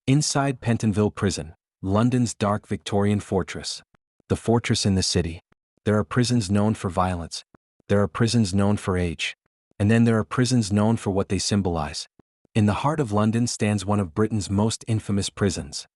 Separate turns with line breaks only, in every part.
Inside Pentonville Prison, London's dark Victorian fortress. The fortress in the city. There are prisons known for violence. There are prisons known for age. And then there are prisons known for what they symbolize. In the heart of London stands one of Britain's most infamous prisons.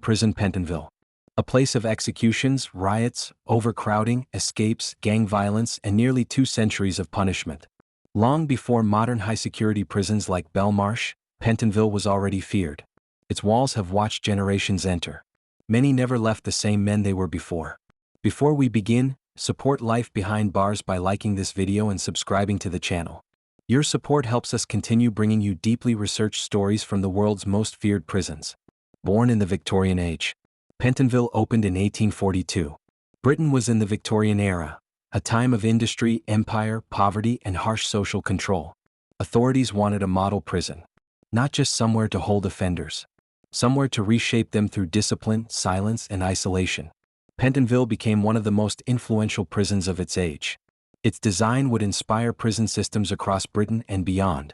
Prison Pentonville. A place of executions, riots, overcrowding, escapes, gang violence, and nearly 2 centuries of punishment. Long before modern high-security prisons like Belmarsh, Pentonville was already feared. Its walls have watched generations enter. Many never left the same men they were before. Before we begin, support Life Behind Bars by liking this video and subscribing to the channel. Your support helps us continue bringing you deeply researched stories from the world's most feared prisons. Born in the Victorian age, Pentonville opened in 1842. Britain was in the Victorian era, a time of industry, empire, poverty, and harsh social control. Authorities wanted a model prison. Not just somewhere to hold offenders. Somewhere to reshape them through discipline, silence, and isolation. Pentonville became one of the most influential prisons of its age. Its design would inspire prison systems across Britain and beyond.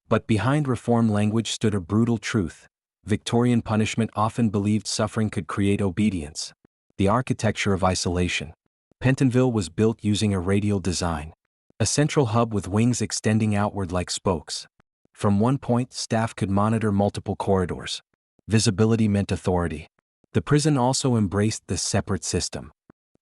But behind reform language stood a brutal truth. Victorian punishment often believed suffering could create obedience. The architecture of isolation. Pentonville was built using a radial design. A central hub with wings extending outward like spokes. From one point, staff could monitor multiple corridors. Visibility meant authority. The prison also embraced this separate system.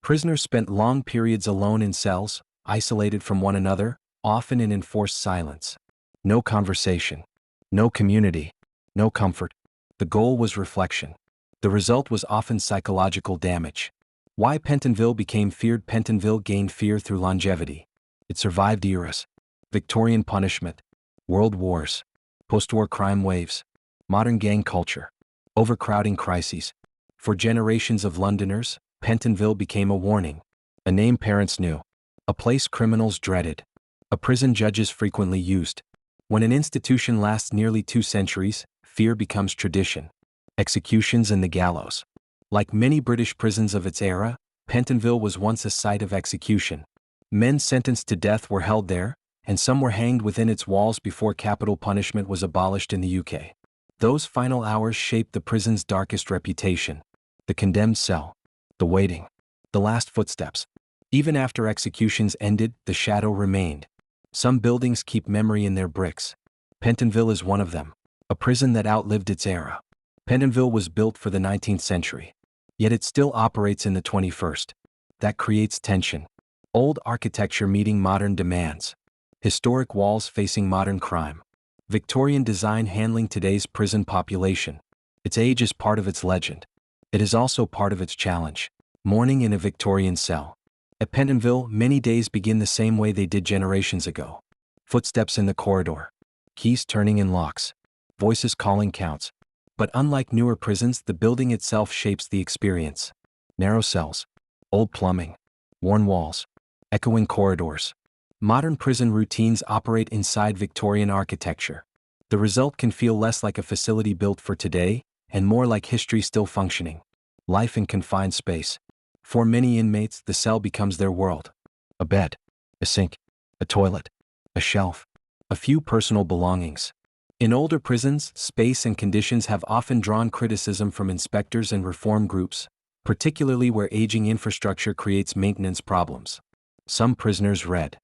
Prisoners spent long periods alone in cells, isolated from one another, often in enforced silence. No conversation. No community. No comfort. The goal was reflection. The result was often psychological damage. Why Pentonville became feared? Pentonville gained fear through longevity. It survived eras. Victorian punishment. World wars. Post-war crime waves. Modern gang culture. Overcrowding crises. For generations of Londoners, Pentonville became a warning. A name parents knew. A place criminals dreaded. A prison judges frequently used. When an institution lasts nearly 2 centuries, fear becomes tradition. Executions and the gallows. Like many British prisons of its era, Pentonville was once a site of execution. Men sentenced to death were held there, and some were hanged within its walls before capital punishment was abolished in the UK. Those final hours shaped the prison's darkest reputation. The condemned cell. The waiting. The last footsteps. Even after executions ended, the shadow remained. Some buildings keep memory in their bricks. Pentonville is one of them. A prison that outlived its era. Pentonville was built for the 19th century. Yet it still operates in the 21st. That creates tension. Old architecture meeting modern demands. Historic walls facing modern crime. Victorian design handling today's prison population. Its age is part of its legend. It is also part of its challenge. Morning in a Victorian cell. At Pentonville, many days begin the same way they did generations ago. Footsteps in the corridor. Keys turning in locks. Voices calling counts. But unlike newer prisons, the building itself shapes the experience. Narrow cells. Old plumbing. Worn walls. Echoing corridors. Modern prison routines operate inside Victorian architecture. The result can feel less like a facility built for today, and more like history still functioning. Life in confined space. For many inmates, the cell becomes their world. A bed. A sink. A toilet. A shelf. A few personal belongings. In older prisons, space and conditions have often drawn criticism from inspectors and reform groups, particularly where aging infrastructure creates maintenance problems. Some prisoners read.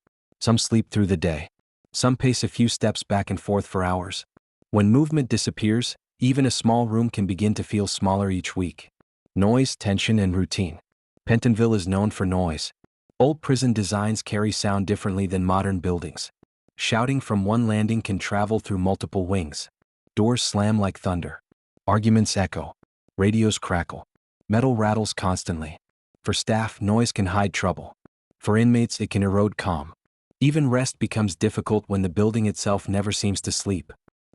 Some sleep through the day. Some pace a few steps back and forth for hours. When movement disappears, even a small room can begin to feel smaller each week. Noise, tension, and routine. Pentonville is known for noise. Old prison designs carry sound differently than modern buildings. Shouting from one landing can travel through multiple wings. Doors slam like thunder. Arguments echo. Radios crackle. Metal rattles constantly. For staff, noise can hide trouble. For inmates, it can erode calm. Even rest becomes difficult when the building itself never seems to sleep.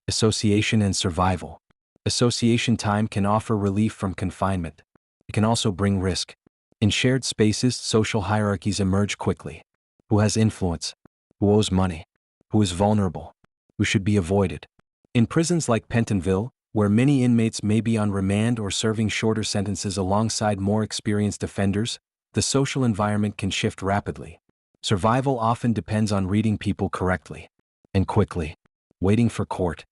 Association and survival. Association time can offer relief from confinement. It can also bring risk. In shared spaces, social hierarchies emerge quickly. Who has influence? Who owes money? Who is vulnerable? Who should be avoided? In prisons like Pentonville, where many inmates may be on remand or serving shorter sentences alongside more experienced offenders, the social environment can shift rapidly. Survival often depends on reading people correctly and quickly. Waiting for court.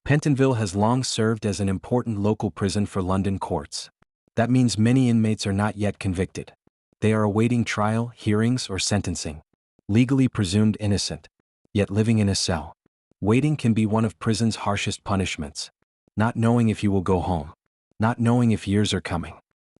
Pentonville has long served as an important local prison for London courts. That means many inmates are not yet convicted. They are awaiting trial, hearings, or sentencing. Legally presumed innocent, yet living in a cell. Waiting can be one of prison's harshest punishments. Not knowing if you will go home. Not knowing if years are coming.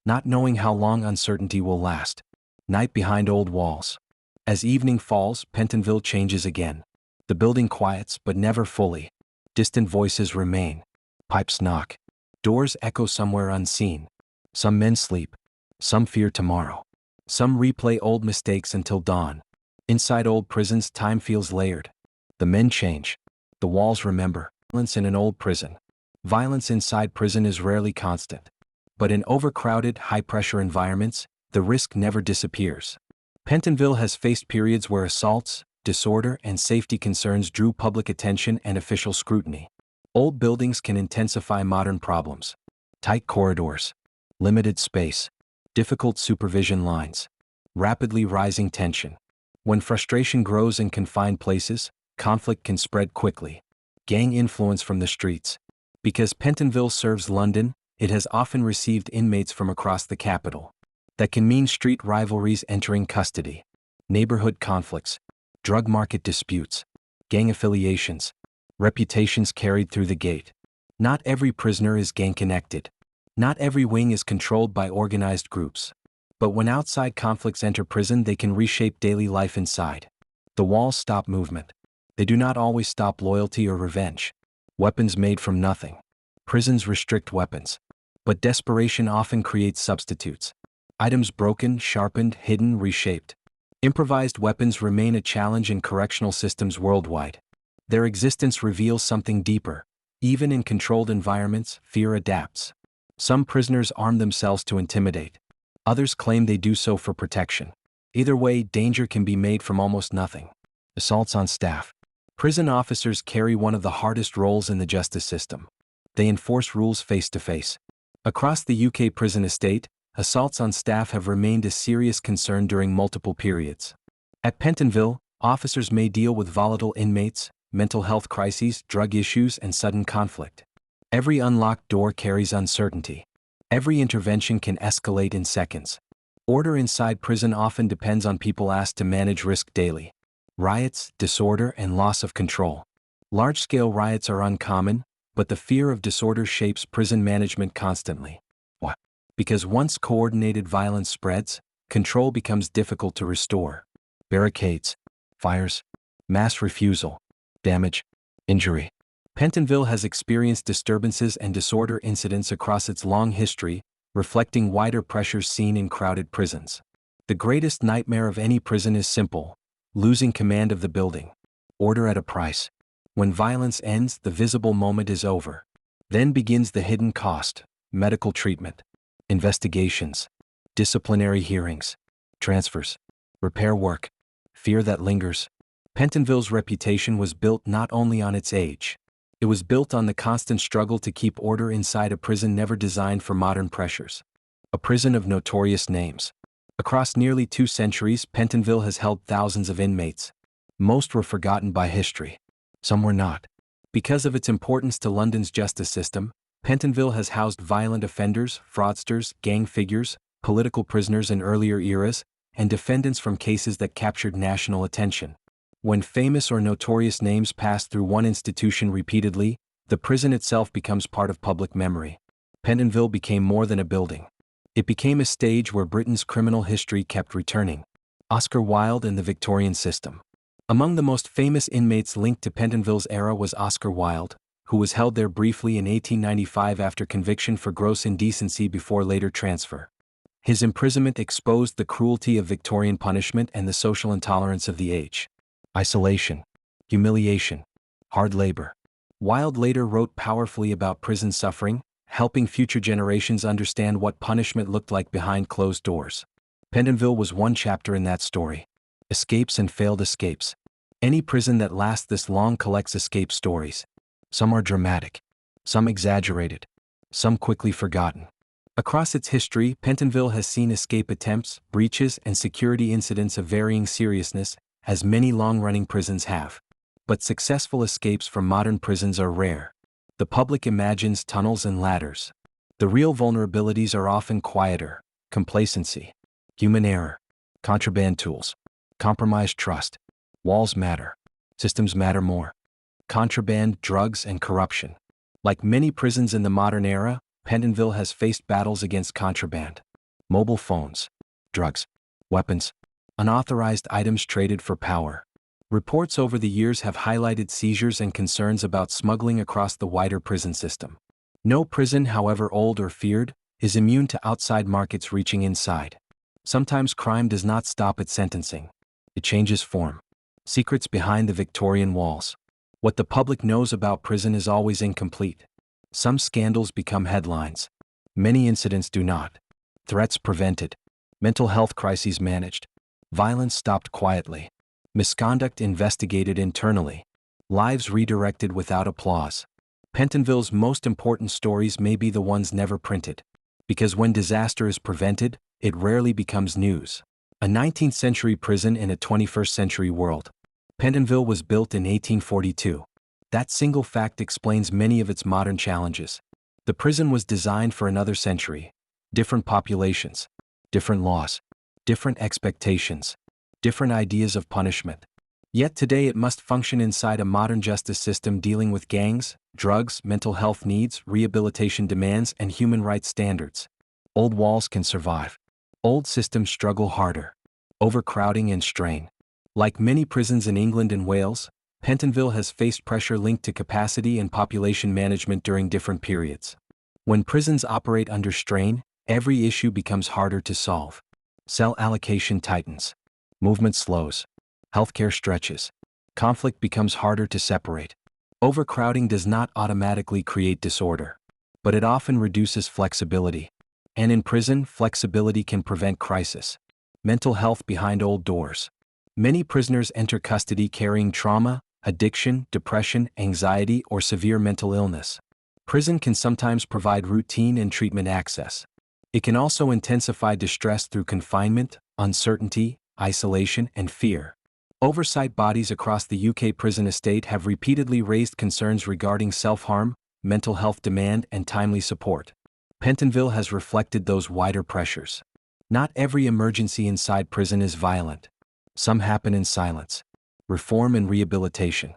Not knowing how long uncertainty will last. Night behind old walls. As evening falls, Pentonville changes again. The building quiets, but never fully. Distant voices remain. Pipes knock. Doors echo somewhere unseen. Some men sleep. Some fear tomorrow. Some replay old mistakes until dawn. Inside old prisons, time feels layered. The men change. The walls remember. Violence in an old prison. Violence inside prison is rarely constant. But in overcrowded, high-pressure environments, the risk never disappears. Pentonville has faced periods where assaults, disorder, and safety concerns drew public attention and official scrutiny. Old buildings can intensify modern problems. Tight corridors. Limited space. Difficult supervision lines. Rapidly rising tension. When frustration grows in confined places, conflict can spread quickly. Gang influence from the streets. Because Pentonville serves London, it has often received inmates from across the capital. That can mean street rivalries entering custody. Neighborhood conflicts. Drug market disputes. Gang affiliations. Reputations carried through the gate. Not every prisoner is gang-connected. Not every wing is controlled by organized groups. But when outside conflicts enter prison, they can reshape daily life inside. The walls stop movement. They do not always stop loyalty or revenge. Weapons made from nothing. Prisons restrict weapons. But desperation often creates substitutes. Items broken, sharpened, hidden, reshaped. Improvised weapons remain a challenge in correctional systems worldwide. Their existence reveals something deeper. Even in controlled environments, fear adapts. Some prisoners arm themselves to intimidate. Others claim they do so for protection. Either way, danger can be made from almost nothing. Assaults on staff. Prison officers carry one of the hardest roles in the justice system. They enforce rules face to face. Across the UK prison estate, assaults on staff have remained a serious concern during multiple periods. At Pentonville, officers may deal with volatile inmates, mental health crises, drug issues, and sudden conflict. Every unlocked door carries uncertainty. Every intervention can escalate in seconds. Order inside prison often depends on people asked to manage risk daily. Riots, disorder, and loss of control. Large-scale riots are uncommon, but the fear of disorder shapes prison management constantly. Why? Because once coordinated violence spreads, control becomes difficult to restore. Barricades, fires, mass refusal, damage, injury. Pentonville has experienced disturbances and disorder incidents across its long history, reflecting wider pressures seen in crowded prisons. The greatest nightmare of any prison is simple: losing command of the building. Order at a price. When violence ends, the visible moment is over. Then begins the hidden cost: medical treatment, investigations, disciplinary hearings, transfers, repair work, fear that lingers. Pentonville's reputation was built not only on its age. It was built on the constant struggle to keep order inside a prison never designed for modern pressures. A prison of notorious names. Across nearly 2 centuries, Pentonville has held thousands of inmates. Most were forgotten by history. Some were not. Because of its importance to London's justice system, Pentonville has housed violent offenders, fraudsters, gang figures, political prisoners in earlier eras, and defendants from cases that captured national attention. When famous or notorious names pass through one institution repeatedly, the prison itself becomes part of public memory. Pentonville became more than a building. It became a stage where Britain's criminal history kept returning. Oscar Wilde and the Victorian system. Among the most famous inmates linked to Pentonville's era was Oscar Wilde, who was held there briefly in 1895 after conviction for gross indecency before later transfer. His imprisonment exposed the cruelty of Victorian punishment and the social intolerance of the age. Isolation, humiliation, hard labor. Wilde later wrote powerfully about prison suffering, helping future generations understand what punishment looked like behind closed doors. Pentonville was one chapter in that story. Escapes and failed escapes. Any prison that lasts this long collects escape stories. Some are dramatic, some exaggerated, some quickly forgotten. Across its history, Pentonville has seen escape attempts, breaches, and security incidents of varying seriousness, as many long-running prisons have. But successful escapes from modern prisons are rare. The public imagines tunnels and ladders. The real vulnerabilities are often quieter: complacency, human error, contraband tools, compromised trust. Walls matter. Systems matter more. Contraband, drugs, and corruption. Like many prisons in the modern era, Pentonville has faced battles against contraband. Mobile phones, drugs, weapons, unauthorized items traded for power. Reports over the years have highlighted seizures and concerns about smuggling across the wider prison system. No prison, however old or feared, is immune to outside markets reaching inside. Sometimes crime does not stop at sentencing. It changes form. Secrets behind the Victorian walls. What the public knows about prison is always incomplete. Some scandals become headlines. Many incidents do not. Threats prevented. Mental health crises managed. Violence stopped quietly. Misconduct investigated internally. Lives redirected without applause. Pentonville's most important stories may be the ones never printed. Because when disaster is prevented, it rarely becomes news. A 19th century prison in a 21st century world. Pentonville was built in 1842. That single fact explains many of its modern challenges. The prison was designed for another century. Different populations, different laws, different expectations, different ideas of punishment. Yet today it must function inside a modern justice system dealing with gangs, drugs, mental health needs, rehabilitation demands, and human rights standards. Old walls can survive. Old systems struggle harder. Overcrowding and strain. Like many prisons in England and Wales, Pentonville has faced pressure linked to capacity and population management during different periods. When prisons operate under strain, every issue becomes harder to solve. Cell allocation tightens. Movement slows. Healthcare stretches. Conflict becomes harder to separate. Overcrowding does not automatically create disorder, but it often reduces flexibility. And in prison, flexibility can prevent crisis. Mental health behind old doors. Many prisoners enter custody carrying trauma, addiction, depression, anxiety, or severe mental illness. Prison can sometimes provide routine and treatment access. It can also intensify distress through confinement, uncertainty, isolation, and fear. Oversight bodies across the UK prison estate have repeatedly raised concerns regarding self-harm, mental health demand, and timely support. Pentonville has reflected those wider pressures. Not every emergency inside prison is violent. Some happen in silence. Reform and rehabilitation.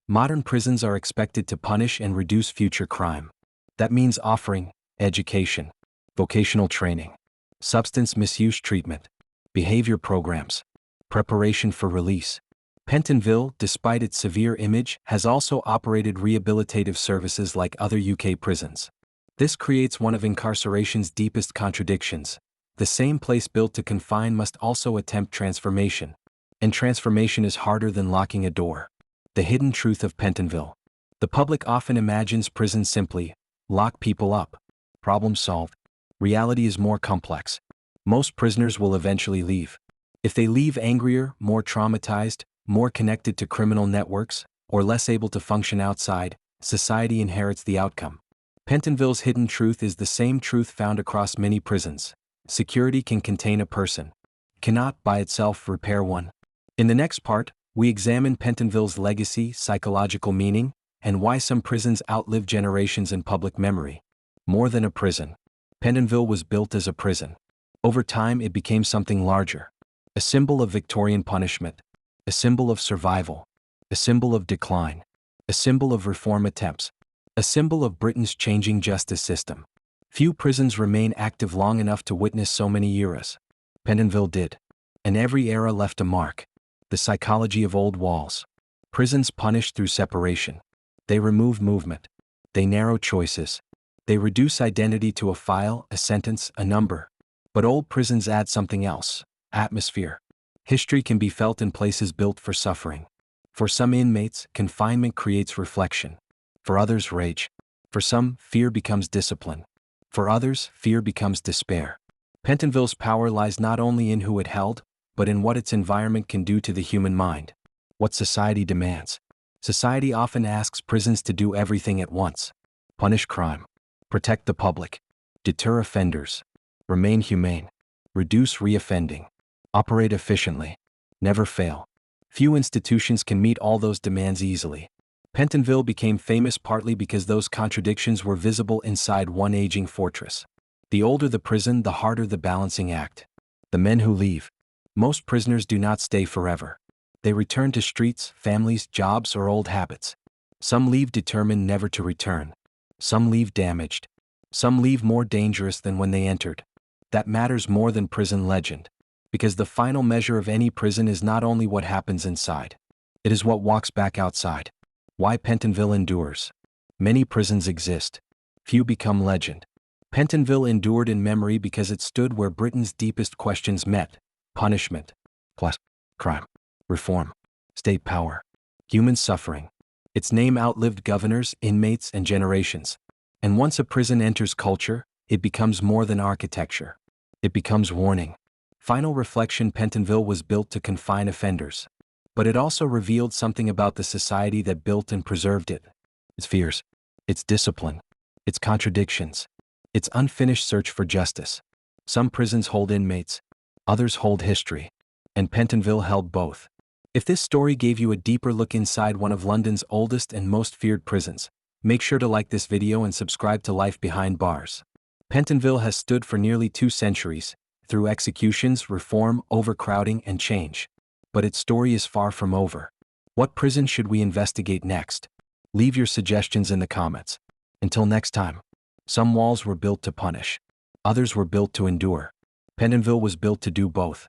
Modern prisons are expected to punish and reduce future crime. That means offering education, vocational training, substance misuse treatment, behavior programs, preparation for release. Pentonville, despite its severe image, has also operated rehabilitative services like other UK prisons. This creates one of incarceration's deepest contradictions. The same place built to confine must also attempt transformation. And transformation is harder than locking a door. The hidden truth of Pentonville. The public often imagines prison simply: lock people up, problem solved. Reality is more complex. Most prisoners will eventually leave. If they leave angrier, more traumatized, more connected to criminal networks, or less able to function outside, society inherits the outcome. Pentonville's hidden truth is the same truth found across many prisons. Security can contain a person, cannot by itself repair one. In the next part, we examine Pentonville's legacy, psychological meaning, and why some prisons outlive generations in public memory. More than a prison, Pentonville was built as a prison. Over time it became something larger. A symbol of Victorian punishment, a symbol of survival, a symbol of decline, a symbol of reform attempts, a symbol of Britain's changing justice system. Few prisons remain active long enough to witness so many eras. Pentonville did. And every era left a mark. The psychology of old walls. Prisons punish through separation. They remove movement. They narrow choices. They reduce identity to a file, a sentence, a number. But old prisons add something else: atmosphere. History can be felt in places built for suffering. For some inmates, confinement creates reflection. For others, rage. For some, fear becomes discipline. For others, fear becomes despair. Pentonville's power lies not only in who it held, but in what its environment can do to the human mind. What society demands. Society often asks prisons to do everything at once. Punish crime. Protect the public. Deter offenders. Remain humane. Reduce reoffending. Operate efficiently. Never fail. Few institutions can meet all those demands easily. Pentonville became famous partly because those contradictions were visible inside one aging fortress. The older the prison, the harder the balancing act. The men who leave. Most prisoners do not stay forever. They return to streets, families, jobs, or old habits. Some leave determined never to return. Some leave damaged. Some leave more dangerous than when they entered. That matters more than prison legend. Because the final measure of any prison is not only what happens inside. It is what walks back outside. Why Pentonville endures. Many prisons exist. Few become legend. Pentonville endured in memory because it stood where Britain's deepest questions met. Punishment. Plus, crime. Reform. State power. Human suffering. Its name outlived governors, inmates, and generations. And once a prison enters culture, it becomes more than architecture. It becomes warning. Final reflection: Pentonville was built to confine offenders. But it also revealed something about the society that built and preserved it. Its fears, its discipline, its contradictions, its unfinished search for justice. Some prisons hold inmates, others hold history. And Pentonville held both. If this story gave you a deeper look inside one of London's oldest and most feared prisons, make sure to like this video and subscribe to Life Behind Bars. Pentonville has stood for nearly 2 centuries, through executions, reform, overcrowding, and change. But its story is far from over. What prison should we investigate next? Leave your suggestions in the comments. Until next time. Some walls were built to punish. Others were built to endure. Pentonville was built to do both.